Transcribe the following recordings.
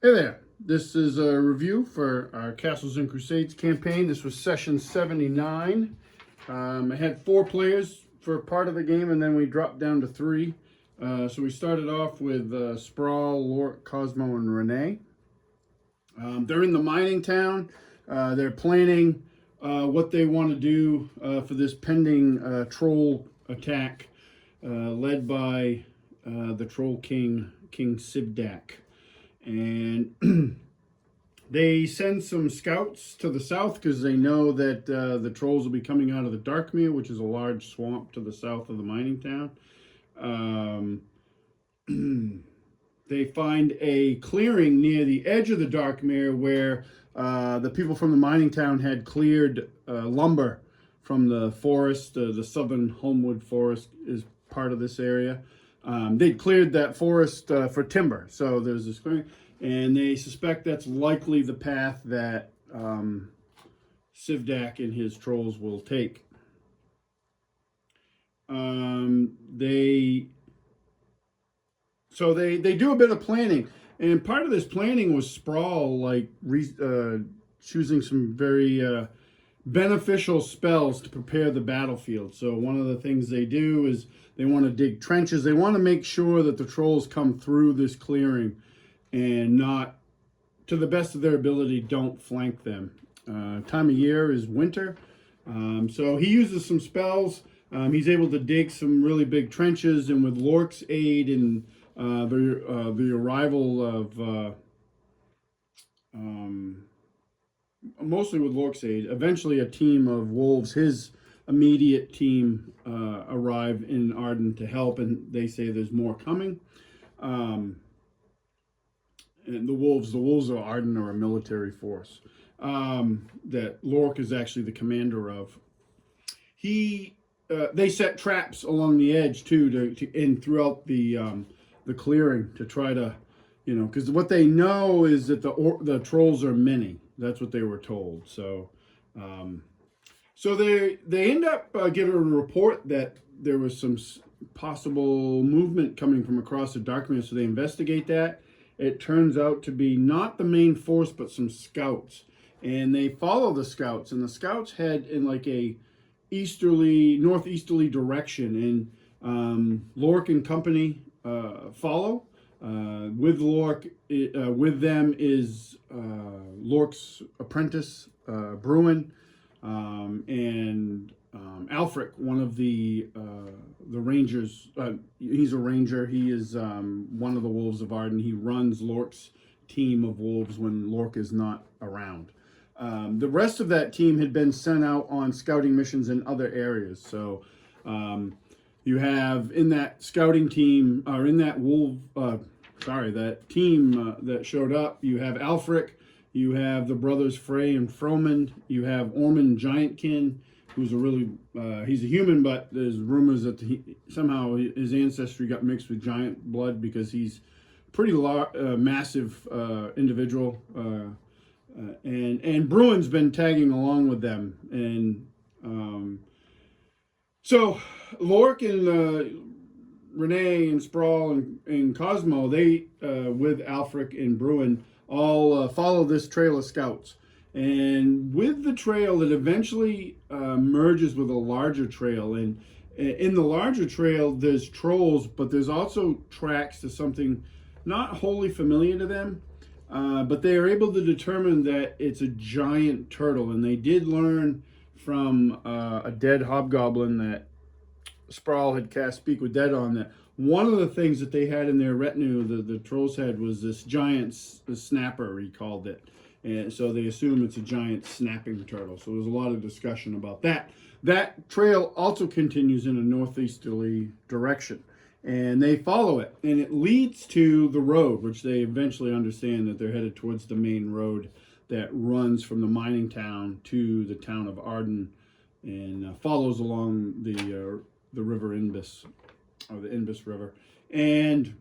Hey there. This is a review for our Castles and Crusades campaign. This was session 79. I had 4 players for part of the game, and then we dropped down to 3. So we started off with Sprawl, Lork, Cosmo, and Renee. They're in the mining town. They're planning what they want to do for this pending troll attack led by the Troll King, King Sivdak. And they send some scouts to the south because they know that the trolls will be coming out of the Darkmere, which is a large swamp to the south of the mining town. They find a clearing near the edge of the Darkmere where the people from the mining town had cleared lumber from the forest. The southern Homewood Forest is part of this area. They'd cleared that forest for timber, so there's this clearing, and they suspect that's likely the path that Sivdak and his trolls will take. They do a bit of planning, and part of this planning was Sprawl choosing some very beneficial spells to prepare the battlefield. So one of the things they do is they want to dig trenches. They want to make sure that the trolls come through this clearing and not, to the best of their ability, don't flank them. Time of year is winter, so he uses some spells. He's able to dig some really big trenches, and with Lork's aid and the arrival of mostly with Lork's aid, eventually a team of wolves, his immediate team, arrive in Arden to help, and they say there's more coming. And the wolves of Arden are a military force that Lork is actually the commander of. They set traps along the edge too, and throughout the clearing to try to, because what they know is that the trolls are many. That's what they were told. So, they end up getting a report that there was some possible movement coming from across the Darkmere. So they investigate that. It turns out to be not the main force, but some scouts, and they follow the scouts. And the scouts head in like a northeasterly direction, and Lork and company follow. With Lork, with them is Lork's apprentice, Bruin, and Alfric, one of the rangers. He's a ranger. He is one of the wolves of Arden. He runs Lork's team of wolves when Lork is not around. The rest of that team had been sent out on scouting missions in other areas. So you have in that scouting team, or in that that team that showed up, you have Alfric, you have the brothers Frey and Fromond, you have Ormond Giantkin, who's he's a human, but there's rumors that somehow his ancestry got mixed with giant blood because he's pretty massive individual. And Bruin's been tagging along with them, and so Lork and Renee and Sprawl and Cosmo, they with Alfric and Bruin all follow this trail of scouts, and with the trail it eventually merges with a larger trail, and in the larger trail there's trolls, but there's also tracks to something not wholly familiar to them. But they are able to determine that it's a giant turtle, and they did learn from a dead hobgoblin that Sprawl had cast Speak with Dead on, that one of the things that they had in their retinue, the trolls had, was this giant snapper, he called it. And so they assume it's a giant snapping turtle. So there's a lot of discussion about that. That trail also continues in a northeasterly direction, and they follow it, and it leads to the road, which they eventually understand that they're headed towards the main road that runs from the mining town to the town of Arden, and follows along the river Inbis, or the Inbis River. And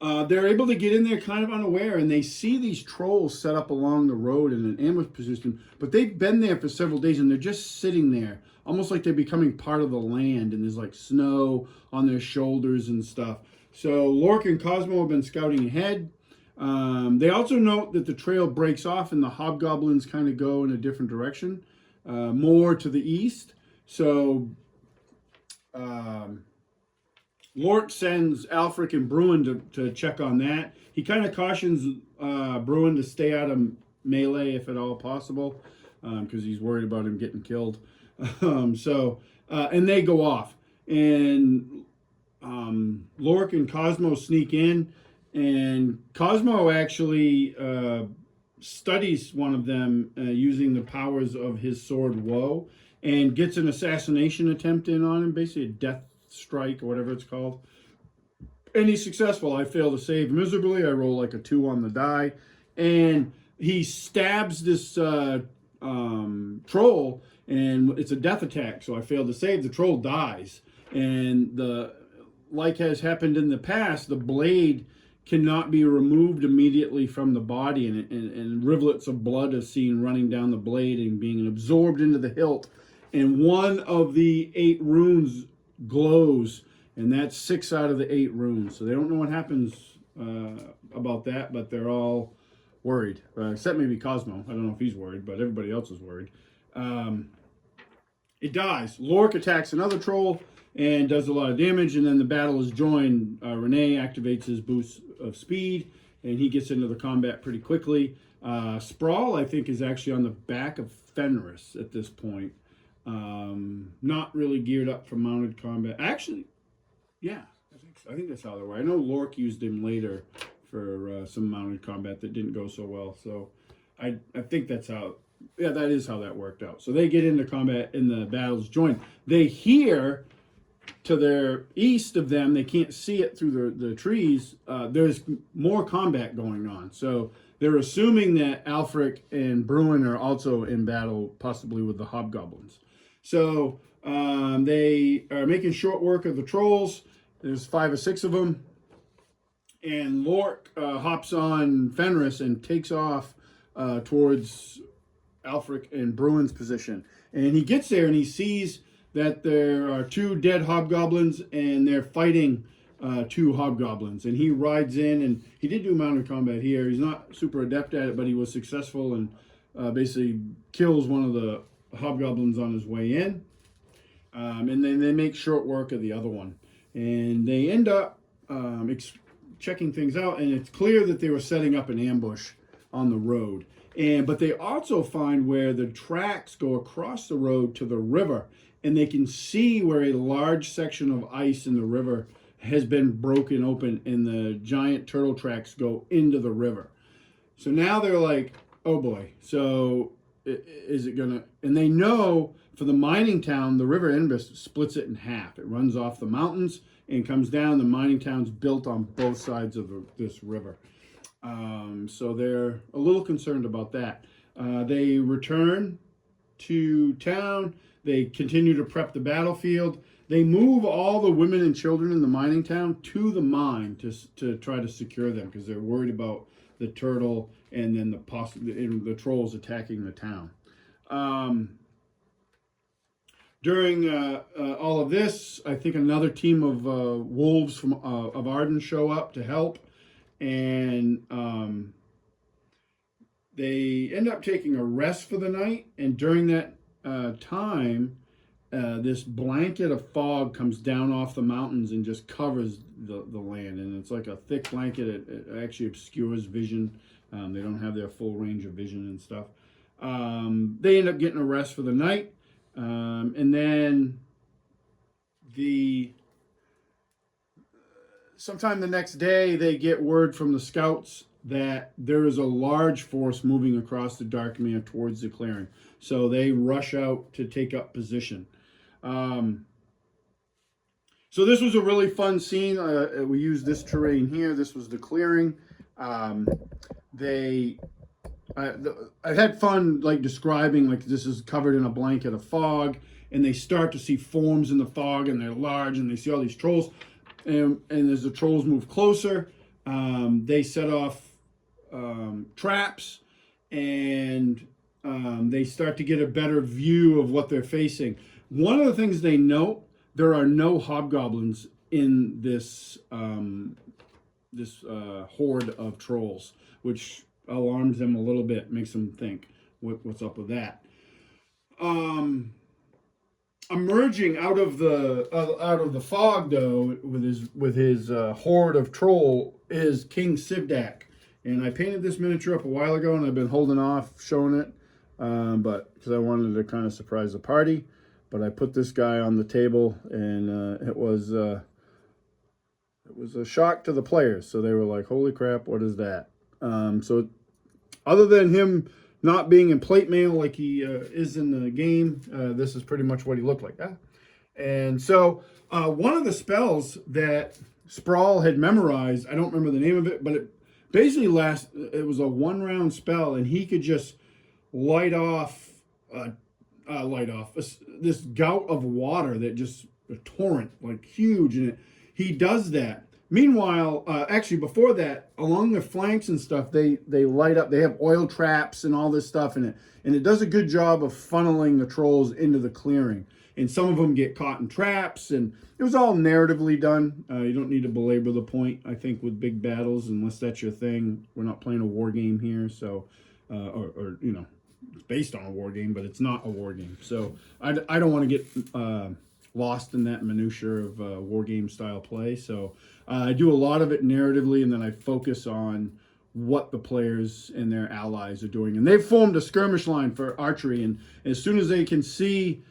they're able to get in there kind of unaware, and they see these trolls set up along the road in an ambush position, but they've been there for several days, and they're just sitting there, almost like they're becoming part of the land, and there's like snow on their shoulders and stuff. So Lork and Cosmo have been scouting ahead. They also note that the trail breaks off and the hobgoblins kind of go in a different direction, more to the east. So Lort sends Alfric and Bruin to check on that. He kind of cautions Bruin to stay out of melee if at all possible, because he's worried about him getting killed. And they go off. And Lork and Cosmo sneak in, and Cosmo actually studies one of them using the powers of his sword Woe, and gets an assassination attempt in on him, basically a death strike or whatever it's called. And he's successful. I fail to save miserably. I roll like a 2 on the die, and he stabs this troll, and it's a death attack. So I fail to save. The troll dies, and like has happened in the past, the blade cannot be removed immediately from the body, and rivulets of blood are seen running down the blade and being absorbed into the hilt. And one of the 8 runes glows, and that's 6 out of the 8 runes. So they don't know what happens about that, but they're all worried, except maybe Cosmo. I don't know if he's worried, but everybody else is worried. It dies. Lork attacks another troll and does a lot of damage, and then the battle is joined. Renee activates his boost of speed, and he gets into the combat pretty quickly. Sprawl, I think, is actually on the back of Fenris at this point. Not really geared up for mounted combat. Actually, yeah, I think that's how they were. I know Lork used him later for some mounted combat that didn't go so well. So I think that's how, yeah, that is how that worked out. So they get into combat and the battle's joined. They hear to their east of them, they can't see it through the trees, there's more combat going on. So they're assuming that Alfric and Bruin are also in battle, possibly with the hobgoblins. So they are making short work of the trolls. There's 5 or 6 of them. And Lork hops on Fenris and takes off towards Alfric and Bruin's position. And he gets there and he sees that there are 2 dead hobgoblins, and they're fighting 2 hobgoblins. And he rides in, and he did do mounted combat here. He's not super adept at it, but he was successful and basically kills one of the hobgoblins on his way in. And then they make short work of the other one. And they end up checking things out, and it's clear that they were setting up an ambush on the road. But they also find where the tracks go across the road to the river, and they can see where a large section of ice in the river has been broken open, and the giant turtle tracks go into the river. So now they're like, oh boy, so is it gonna, and they know for the mining town, the river Inbis splits it in half. It runs off the mountains and comes down. The mining town's built on both sides of this river. So they're a little concerned about that. They return to town. They continue to prep the battlefield. They move all the women and children in the mining town to the mine to try to secure them, because they're worried about the turtle and then the trolls attacking the town. During all of this, I think another team of wolves of Arden show up to help, and they end up taking a rest for the night. And during that time, this blanket of fog comes down off the mountains and just covers the land, and it's like a thick blanket. It actually obscures vision. They don't have their full range of vision and stuff. They end up getting a rest for the night. And then sometime the next day, they get word from the scouts that there is a large force moving across the Darkmere towards the clearing. So they rush out to take up position. So this was a really fun scene. We used this terrain here. This was the clearing. I had fun describing this is covered in a blanket of fog, and they start to see forms in the fog, and they're large, and they see all these trolls, and as the trolls move closer, they set off traps, and they start to get a better view of what they're facing. One of the things they note, there are no hobgoblins in this horde of trolls, which alarms them a little bit, makes them think what's up with that. Emerging out of the fog, though, with his horde of troll is King Sivdak, and I painted this miniature up a while ago, and I've been holding off showing it, but because I wanted to kind of surprise the party. But I put this guy on the table, and it was a shock to the players. So they were like, "Holy crap, what is that?" So other than him not being in plate mail like he is in the game, this is pretty much what he looked like. And so one of the spells that Sprawl had memorized, I don't remember the name of it, but it basically it was a 1-round spell, and he could just light off this gout of water that just a torrent, like huge, and he does that. Meanwhile, actually before that, along the flanks and stuff, they light up. They have oil traps and all this stuff in it, and it does a good job of funneling the trolls into the clearing. And some of them get caught in traps, and it was all narratively done. You don't need to belabor the point, I think, with big battles, unless that's your thing. We're not playing a war game here, so or you know, it's based on a war game, but it's not a war game. So I don't want to get lost in that minutia of war game style play. So I do a lot of it narratively, and then I focus on what the players and their allies are doing. And they've formed a skirmish line for archery, and as soon as they can see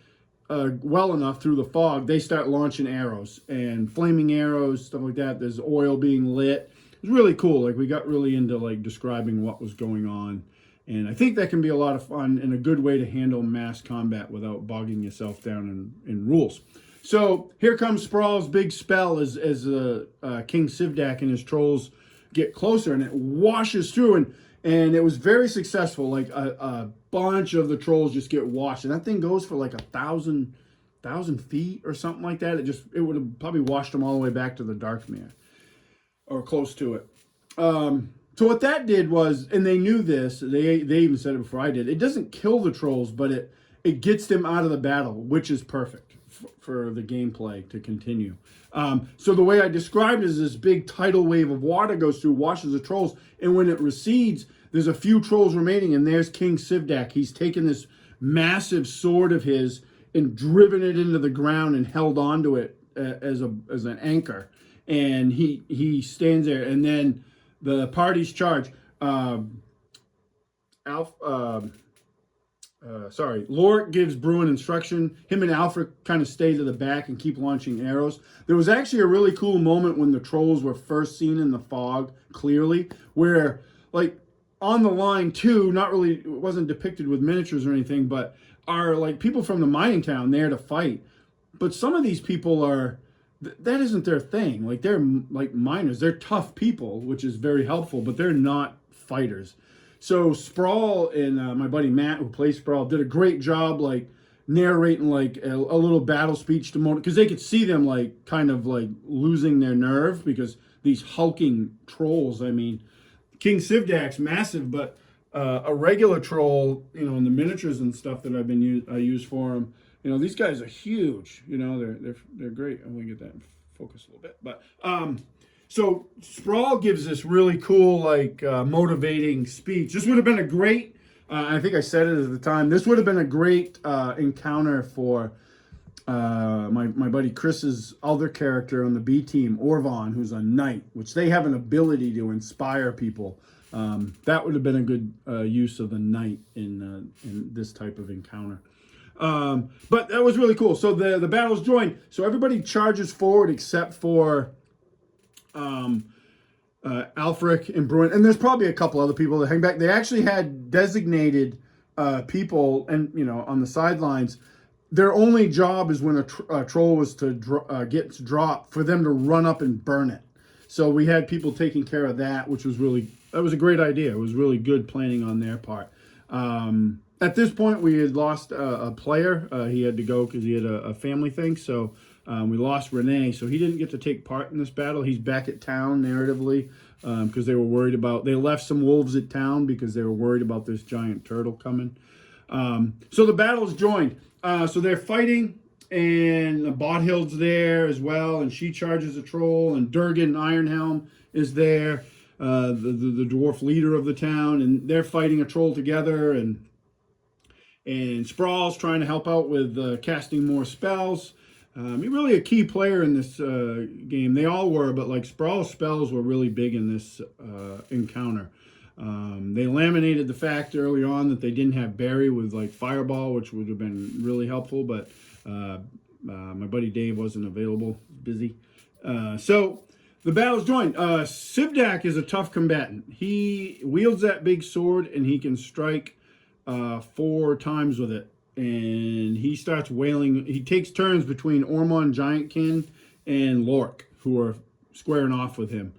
well enough through the fog, they start launching arrows and flaming arrows, stuff like that. There's oil being lit. It's really cool. Like, we got really into like describing what was going on. And I think that can be a lot of fun and a good way to handle mass combat without bogging yourself down in rules. So here comes Sprawl's big spell as King Sivdak and his trolls get closer, and it washes through, and it was very successful. Like a bunch of the trolls just get washed, and that thing goes for like 1,000 feet or something like that. It would have probably washed them all the way back to the Darkmere or close to it. So what that did was, and they knew this, they even said it before I did, it doesn't kill the trolls, but it gets them out of the battle, which is perfect for the gameplay to continue. So the way I described it is this big tidal wave of water goes through, washes the trolls, and when it recedes, there's a few trolls remaining, and there's King Sivdak. He's taken this massive sword of his and driven it into the ground and held onto it as an anchor. And he stands there, and then the party's charge. Lorik gives Bruin instruction. Him and Alfred kind of stay to the back and keep launching arrows. There was actually a really cool moment when the trolls were first seen in the fog clearly, where like on the line too, not really, it wasn't depicted with miniatures or anything, but are like people from the mining town there to fight. But some of these people that isn't their thing. Like, they're like miners. They're tough people, which is very helpful, but they're not fighters. So Sprawl and my buddy Matt, who plays Sprawl, did a great job like narrating like a little battle speech to because they could see them like kind of like losing their nerve, because these hulking trolls, I mean, King Sivdak's massive, but a regular troll, you know, in the miniatures and stuff that I use for him, you know, these guys are huge. You know, they're great. I'm gonna get that in focus a little bit, but so Sprawl gives this really cool, like, motivating speech. This would have been a great, I think I said it at the time, this would have been a great encounter for my buddy Chris's other character on the B team, Orvon, who's a knight, which they have an ability to inspire people. That would have been a good use of the knight in this type of encounter. But that was really cool. So the battle's joined. So everybody charges forward except for Alfric and Bruin, and there's probably a couple other people that hang back. They actually had designated people, and you know, on the sidelines, their only job is when a troll was to gets dropped, for them to run up and burn it. So we had people taking care of that, which was that was a great idea. It was really good planning on their part. At this point, we had lost a player. He had to go because he had a family thing. So we lost Renee, so he didn't get to take part in this battle. He's back at town narratively because they were worried about, they left some wolves at town because they were worried about this giant turtle coming. So the battle's joined. So they're fighting, and Bothild's there as well, and she charges a troll, and Durgan Ironhelm is there, the dwarf leader of the town, and they're fighting a troll together, and Sprawl's trying to help out with casting more spells. He's really a key player in this game. They all were, but like Sprawl's spells were really big in this encounter. They laminated the fact early on that they didn't have Barry with like Fireball, which would have been really helpful, but my buddy Dave wasn't available, busy. So the battle's joined. Sivdak is a tough combatant. He wields that big sword and he can strike 4 times with it. And he starts wailing. He takes turns between Ormond Giantkin and Lork, who are squaring off with him.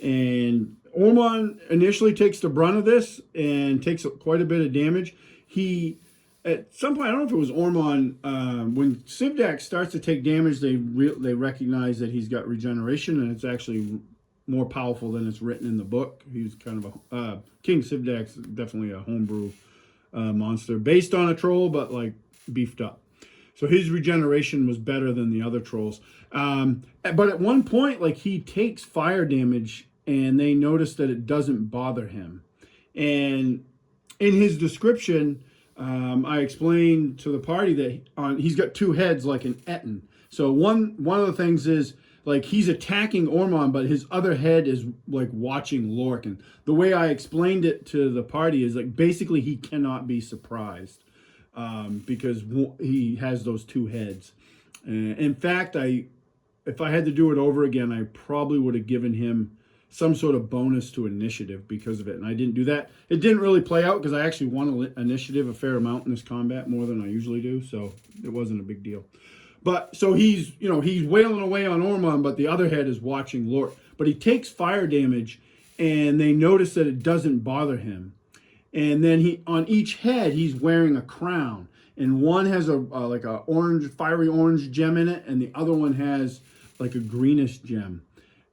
And Ormond initially takes the brunt of this and takes quite a bit of damage. He, at some point, I don't know if it was Ormond, when Sivdak starts to take damage, they recognize that he's got regeneration, and it's actually more powerful than it's written in the book. He's kind of a King Sivdak's definitely a homebrew monster based on a troll, but like beefed up. So his regeneration was better than the other trolls. But at one point, like he takes fire damage, and they notice that it doesn't bother him. And in his description, I explained to the party that he's got 2 heads like an Etten. So one of the things is like he's attacking Ormond, but his other head is like watching Lork. And the way I explained it to the party is like basically he cannot be surprised because he has those 2 heads. In fact, if I had to do it over again, I probably would have given him some sort of bonus to initiative because of it, and I didn't do that. It didn't really play out because I actually won initiative a fair amount in this combat, more than I usually do, so it wasn't a big deal. But so he's wailing away on Ormond, but the other head is watching Lork. But he takes fire damage, and they notice that it doesn't bother him. And then on each head he's wearing a crown, and one has like a fiery orange gem in it, and the other one has like a greenish gem.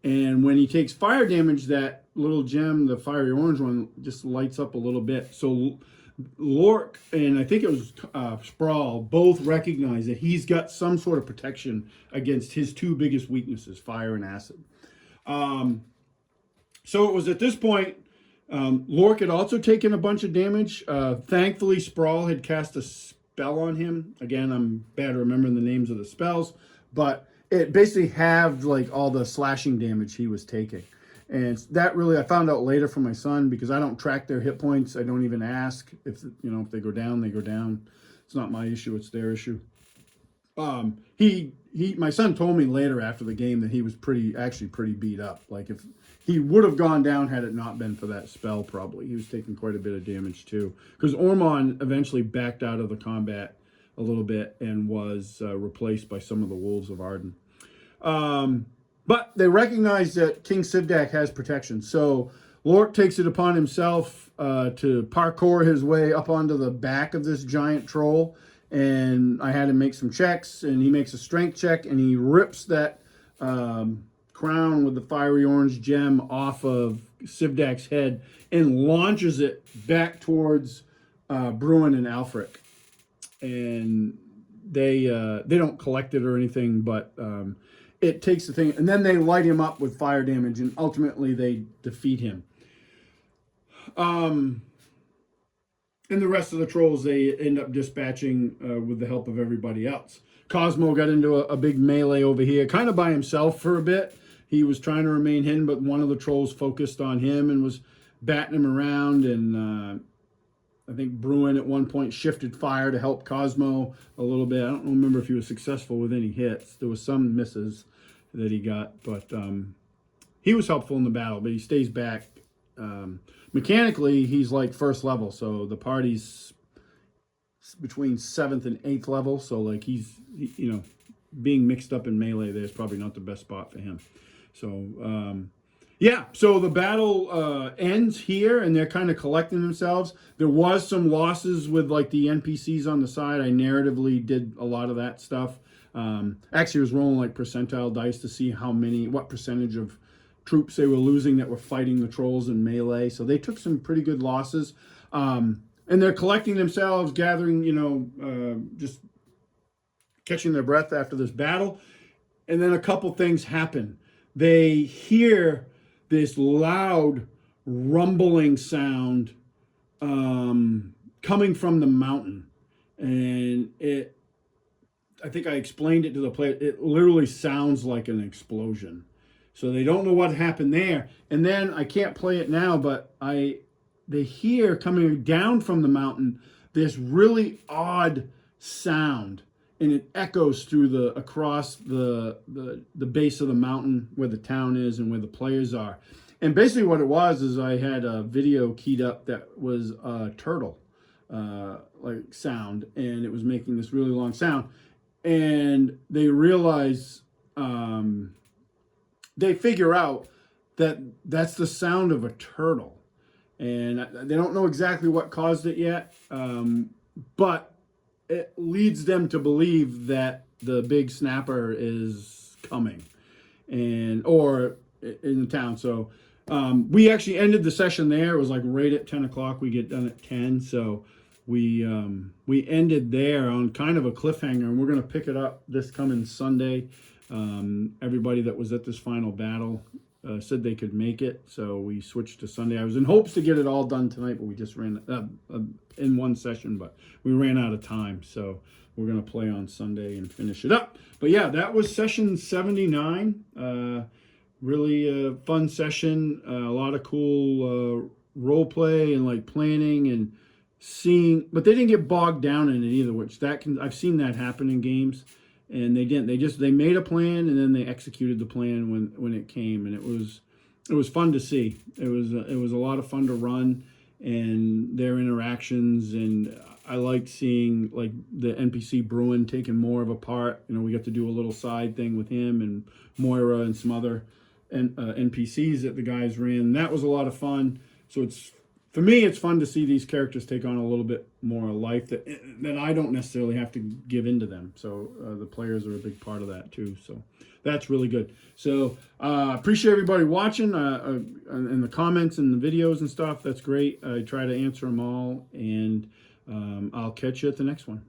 And when he takes fire damage, that little gem, the fiery orange one, just lights up a little bit. So Lork and I think it was Sprawl both recognize that he's got some sort of protection against his 2 biggest weaknesses, fire and acid. So it was at this point, Lork had also taken a bunch of damage. Thankfully, Sprawl had cast a spell on him. Again, I'm bad remembering the names of the spells, but it basically halved like all the slashing damage he was taking. And that really, I found out later from my son, because I don't track their hit points. I don't even ask if they go down, they go down. It's not my issue, it's their issue. My son told me later after the game that he was actually pretty beat up. Like if he would have gone down had it not been for that spell, probably. He was taking quite a bit of damage too. Because Ormond eventually backed out of the combat a little bit and was replaced by some of the Wolves of Arden. But they recognize that King Sivdak has protection. So Lork takes it upon himself to parkour his way up onto the back of this giant troll. And I had him make some checks, and he makes a strength check, and he rips that crown with the fiery orange gem off of Sivdak's head and launches it back towards Bruin and Alfric. And they don't collect it or anything, but it takes the thing, and then they light him up with fire damage, and ultimately they defeat him. And the rest of the trolls they end up dispatching with the help of everybody else. Cosmo got into a big melee over here, kind of by himself for a bit. He was trying to remain hidden, but one of the trolls focused on him and was batting him around, and I think Bruin at one point shifted fire to help Cosmo a little bit. I don't remember if he was successful with any hits. There was some misses that he got, but he was helpful in the battle, but he stays back. Mechanically, he's like first level, so the party's between 7th and 8th level, so like he's being mixed up in melee there's probably not the best spot for him. So yeah, so the battle ends here, and they're kind of collecting themselves. There was some losses with like the NPCs on the side. I narratively did a lot of that stuff. Actually, I was rolling like percentile dice to see what percentage of troops they were losing that were fighting the trolls in melee. So they took some pretty good losses. And they're collecting themselves, gathering, just catching their breath after this battle. And then a couple things happen. They hear this loud rumbling sound coming from the mountain. And I think I explained it to the player. It literally sounds like an explosion. So they don't know what happened there. And then I can't play it now, but they hear coming down from the mountain this really odd sound, and it echoes through across the base of the mountain where the town is and where the players are. And basically what it was is I had a video keyed up that was a turtle like sound, and it was making this really long sound. And they realize, they figure out that that's the sound of a turtle. And they don't know exactly what caused it yet, but it leads them to believe that the big snapper is coming, or in the town. So we actually ended the session there. It was like right at 10 o'clock. We get done at 10. So we ended there on kind of a cliffhanger, and we're going to pick it up this coming Sunday. Everybody that was at this final battle said they could make it, so we switched to Sunday. I was in hopes to get it all done tonight, but we just ran in one session, but we ran out of time, so we're going to play on Sunday and finish it up. But yeah, that was session 79. Really a fun session, a lot of cool role play and like planning and seeing, but they didn't get bogged down in it either, which I've seen that happen in games. And they didn't. They made a plan, and then they executed the plan when it came, and it was fun to see. It was a lot of fun to run, and their interactions, and I liked seeing like the NPC Bruin taking more of a part. You know, we got to do a little side thing with him and Moira and some other NPCs that the guys ran. And that was a lot of fun. So for me, it's fun to see these characters take on a little bit more life that I don't necessarily have to give into them. So the players are a big part of that too. So that's really good. So appreciate everybody watching and the comments and the videos and stuff. That's great. I try to answer them all, and I'll catch you at the next one.